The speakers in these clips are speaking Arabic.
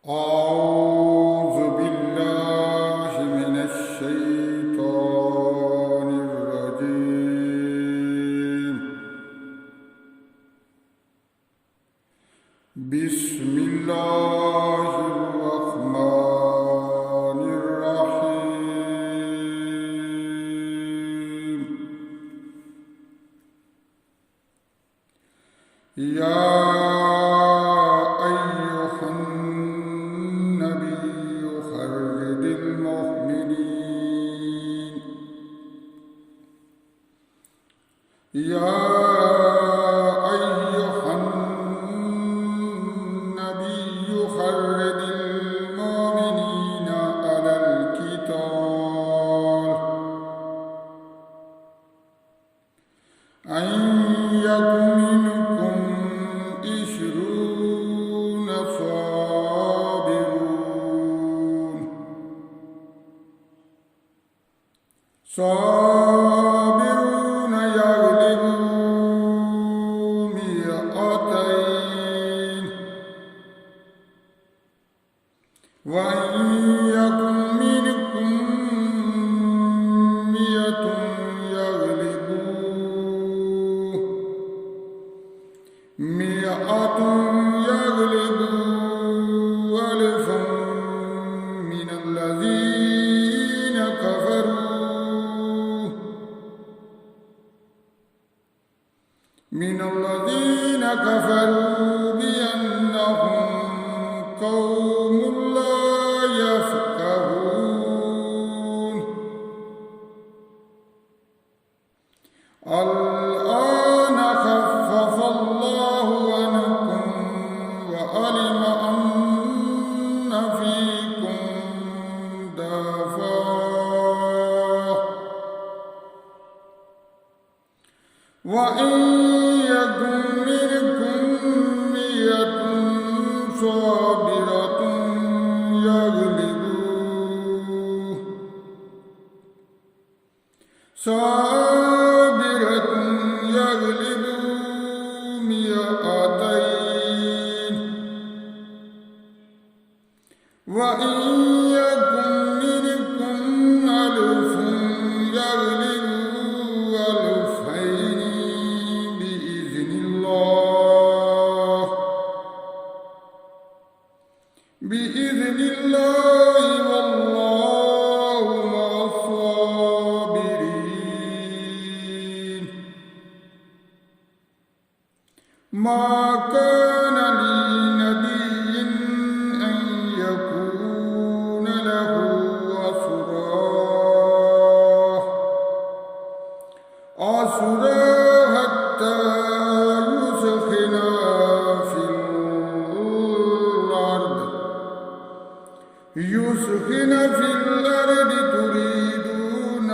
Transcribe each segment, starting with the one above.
أعوذ بالله من الشيطان الرجيم. بسم الله الرحمن الرحيم. يا يا أيها النبي حرض المؤمنين على القتال إن يكن منكم 20 صابرون يغلبوا 200 وإن يكن منكم 100 يغلبوا ألفا من الذين كفروا بأنهم قوم لا يفقهون. الآن خفف الله عنكم وعلم أن فيكم ضعفا وإن يكن منكم 100 صابرة يغلبوا 200 وإن يكن منكم 1000 يغلبوا 2000 بإذن الله والله مع الصابرين. ما كان لنبي أن يكون له أسرى حتى يثخن في الأرض تريدون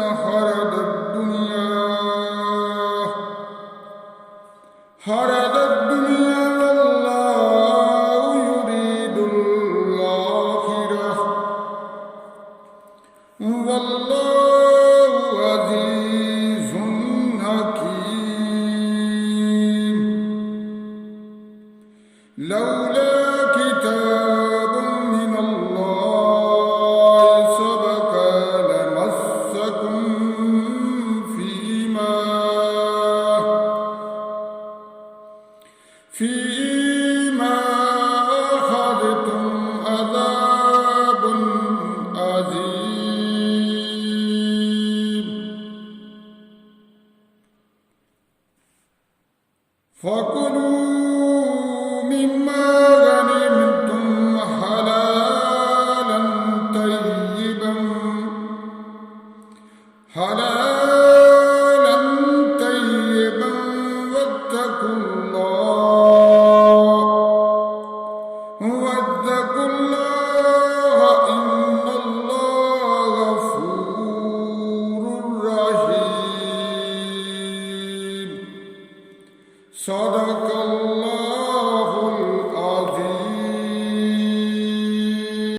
عرض الدنيا والله يريد الآخرة والله عزيز حكيم. لولا كتاب من الله سبق لمسكم فيما أخذتم عذاب عظيم. فكلوا